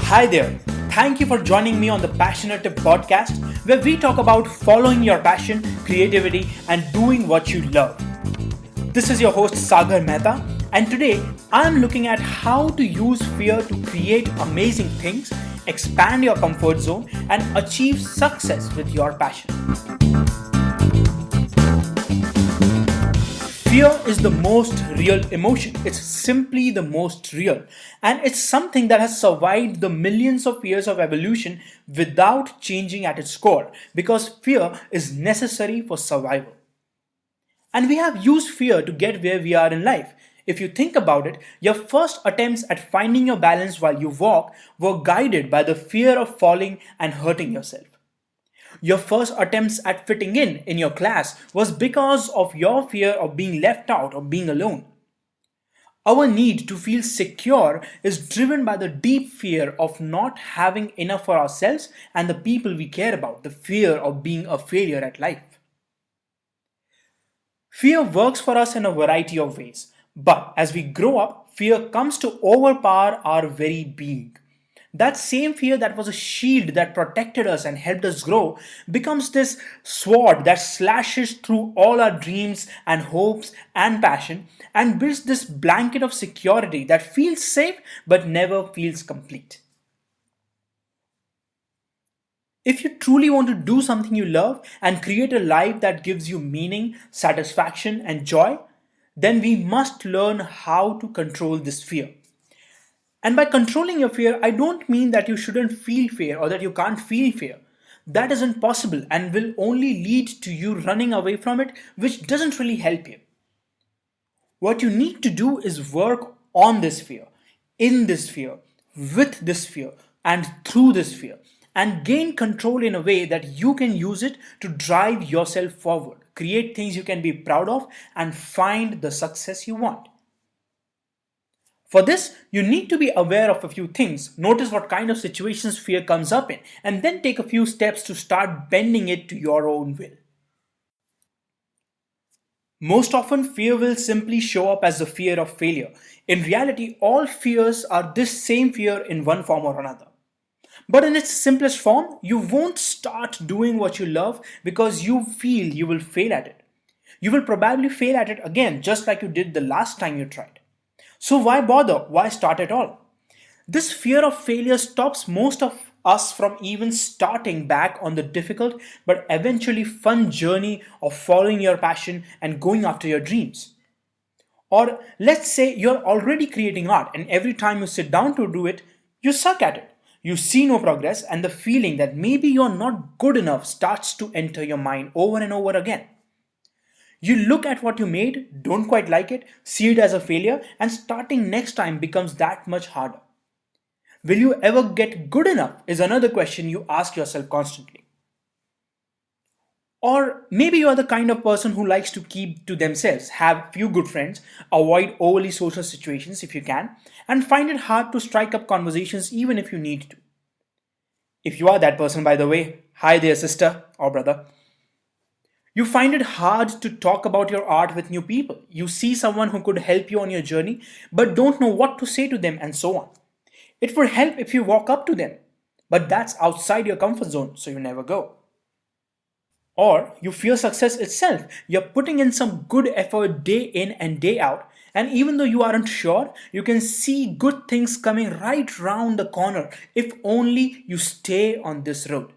Hi there. Thank you for joining me on the Passionative podcast, where we talk about following your passion, creativity, and doing what you love. This is your host Sagar Mehta, and today I'm looking at how to use fear to create amazing things, expand your comfort zone, and achieve success with your passion. Fear is the most real emotion. It's simply the most real. And it's something that has survived the millions of years of evolution without changing at its core because fear is necessary for survival. And we have used fear to get where we are in life. If you think about it, your first attempts at finding your balance while you walk were guided by the fear of falling and hurting yourself. Your first attempts at fitting in your class was because of your fear of being left out or being alone. Our need to feel secure is driven by the deep fear of not having enough for ourselves and the people we care about, the fear of being a failure at life. Fear works for us in a variety of ways, but as we grow up, fear comes to overpower our very being. That same fear that was a shield that protected us and helped us grow becomes this sword that slashes through all our dreams and hopes and passion and builds this blanket of security that feels safe but never feels complete. If you truly want to do something you love and create a life that gives you meaning, satisfaction, and joy, then we must learn how to control this fear. And by controlling your fear, I don't mean that you shouldn't feel fear or that you can't feel fear. That isn't possible and will only lead to you running away from it, which doesn't really help you. What you need to do is work on this fear, in this fear, with this fear, and through this fear, and gain control in a way that you can use it to drive yourself forward, create things you can be proud of, and find the success you want. For this, you need to be aware of a few things. Notice what kind of situations fear comes up in, and then take a few steps to start bending it to your own will. Most often, fear will simply show up as the fear of failure. In reality, all fears are this same fear in one form or another. But in its simplest form, you won't start doing what you love because you feel you will fail at it. You will probably fail at it again, just like you did the last time you tried. So why bother? Why start at all? This fear of failure stops most of us from even starting back on the difficult but eventually fun journey of following your passion and going after your dreams. Or let's say you're already creating art and every time you sit down to do it, you suck at it. You see no progress and the feeling that maybe you're not good enough starts to enter your mind over and over again. You look at what you made, don't quite like it, see it as a failure, and starting next time becomes that much harder. Will you ever get good enough? Is another question you ask yourself constantly. Or maybe you are the kind of person who likes to keep to themselves, have few good friends, avoid overly social situations if you can, and find it hard to strike up conversations even if you need to. If you are that person, by the way, hi there, sister or brother. You find it hard to talk about your art with new people. You see someone who could help you on your journey, but don't know what to say to them, and so on. It would help if you walk up to them, but that's outside your comfort zone, so you never go. Or you fear success itself. You're putting in some good effort day in and day out, and even though you aren't sure, you can see good things coming right round the corner if only you stay on this road.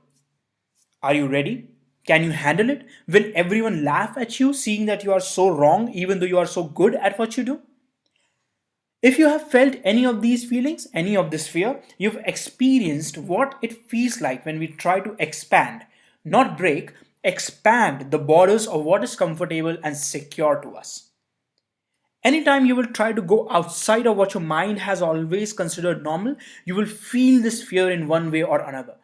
Are you ready? Can you handle it? Will everyone laugh at you seeing that you are so wrong even though you are so good at what you do? If you have felt any of these feelings, any of this fear, you've experienced what it feels like when we try to expand, not break, expand the borders of what is comfortable and secure to us. Anytime you will try to go outside of what your mind has always considered normal, you will feel this fear in one way or another.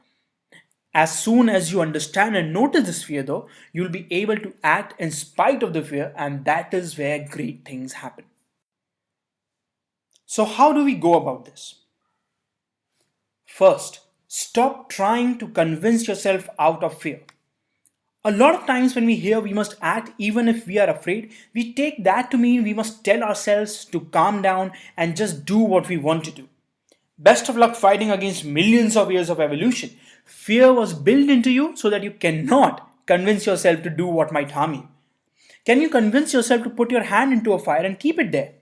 As soon as you understand and notice this fear, though, you'll be able to act in spite of the fear, and that is where great things happen. So, how do we go about this? First, stop trying to convince yourself out of fear. A lot of times, when we hear we must act even if we are afraid, we take that to mean we must tell ourselves to calm down and just do what we want to do. Best of luck fighting against millions of years of evolution. Fear was built into you so that you cannot convince yourself to do what might harm you. Can you convince yourself to put your hand into a fire and keep it there?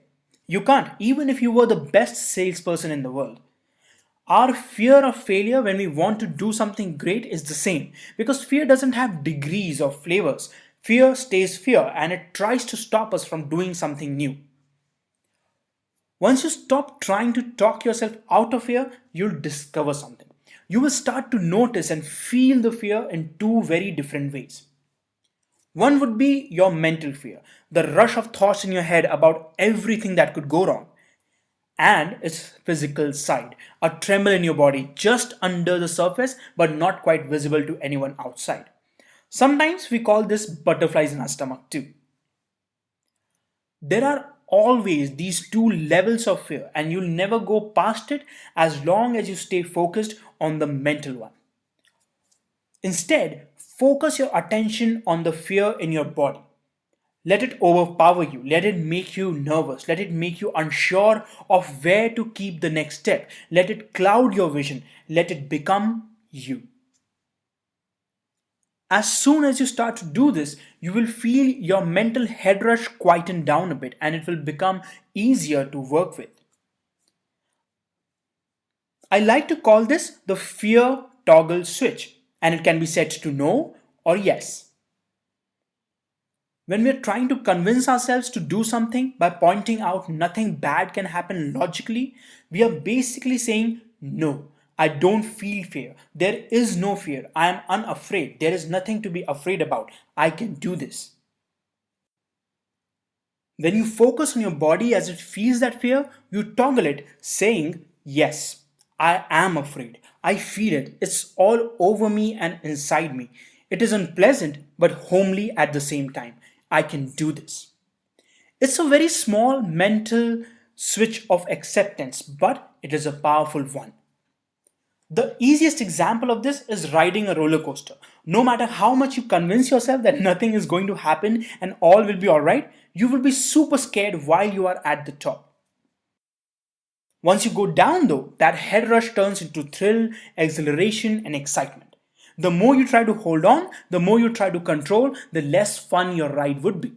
You can't, even if you were the best salesperson in the world. Our fear of failure when we want to do something great is the same because fear doesn't have degrees or flavors. Fear stays fear and it tries to stop us from doing something new. Once you stop trying to talk yourself out of fear, you'll discover something. You will start to notice and feel the fear in two very different ways. One would be your mental fear, the rush of thoughts in your head about everything that could go wrong, and its physical side, a tremble in your body just under the surface but not quite visible to anyone outside. Sometimes we call this butterflies in our stomach too. There are always these two levels of fear, and you'll never go past it as long as you stay focused on the mental one. Instead, focus your attention on the fear in your body. Let it overpower you. Let it make you nervous. Let it make you unsure of where to keep the next step. Let it cloud your vision. Let it become you. As soon as you start to do this, you will feel your mental head rush quieten down a bit and it will become easier to work with. I like to call this the fear toggle switch, and it can be set to no or yes. When we're trying to convince ourselves to do something by pointing out nothing bad can happen logically, we are basically saying, no, I don't feel fear. There is no fear. I am unafraid. There is nothing to be afraid about. I can do this. When you focus on your body as it feels that fear, you toggle it, saying, yes, I am afraid. I feel it. It's all over me and inside me. It is unpleasant but homely at the same time. I can do this. It's a very small mental switch of acceptance, but it is a powerful one. The easiest example of this is riding a roller coaster. No matter how much you convince yourself that nothing is going to happen and all will be alright, you will be super scared while you are at the top. Once you go down, though, that head rush turns into thrill, exhilaration, and excitement. The more you try to hold on, the more you try to control, the less fun your ride would be.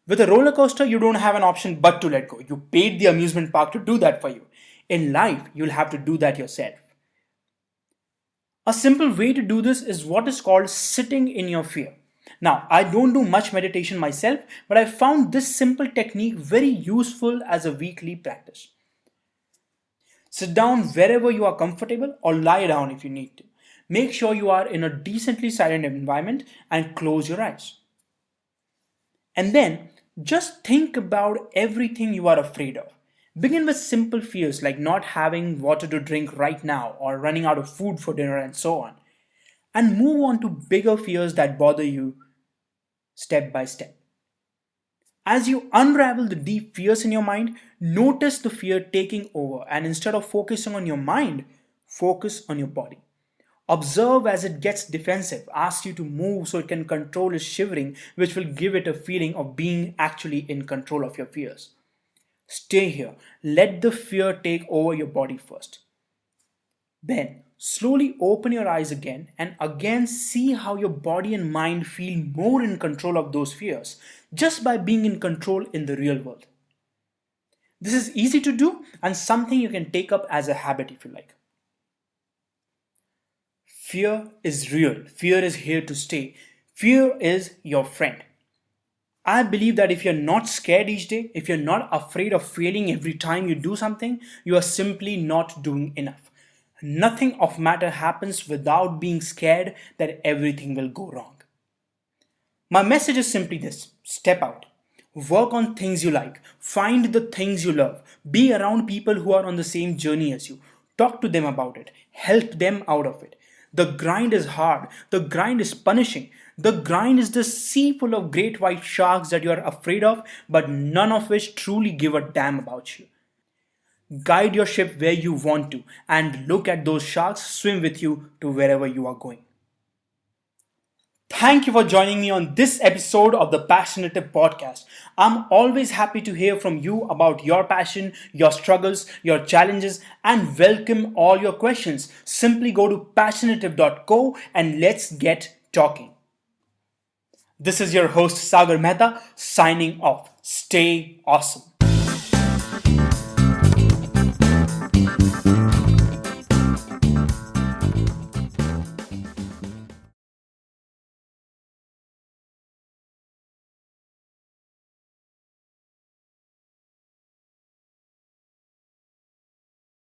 With a roller coaster, you don't have an option but to let go. You paid the amusement park to do that for you. In life, you'll have to do that yourself. A simple way to do this is what is called sitting in your fear. Now, I don't do much meditation myself, but I found this simple technique very useful as a weekly practice. Sit down wherever you are comfortable or lie down if you need to. Make sure you are in a decently silent environment and close your eyes. And then just think about everything you are afraid of. Begin with simple fears like not having water to drink right now or running out of food for dinner and so on. And move on to bigger fears that bother you step by step. As you unravel the deep fears in your mind, notice the fear taking over, and instead of focusing on your mind, focus on your body. Observe as it gets defensive, asks you to move so it can control its shivering, which will give it a feeling of being actually in control of your fears. Stay here. Let the fear take over your body first. Then, slowly open your eyes again and again see how your body and mind feel more in control of those fears just by being in control in the real world. This is easy to do and something you can take up as a habit if you like. Fear is real. Fear is here to stay. Fear is your friend. I believe that if you're not scared each day, if you're not afraid of failing every time you do something, you are simply not doing enough. Nothing of matter happens without being scared that everything will go wrong. My message is simply this: step out. Work on things you like. Find the things you love. Be around people who are on the same journey as you. Talk to them about it. Help them out of it. The grind is hard. The grind is punishing. The grind is the sea full of great white sharks that you are afraid of, but none of which truly give a damn about you. Guide your ship where you want to and look at those sharks swim with you to wherever you are going. Thank you for joining me on this episode of the Passionative podcast. I'm always happy to hear from you about your passion, your struggles, your challenges, and welcome all your questions. Simply go to Passionative.co and let's get talking. This is your host Sagar Mehta signing off. Stay awesome.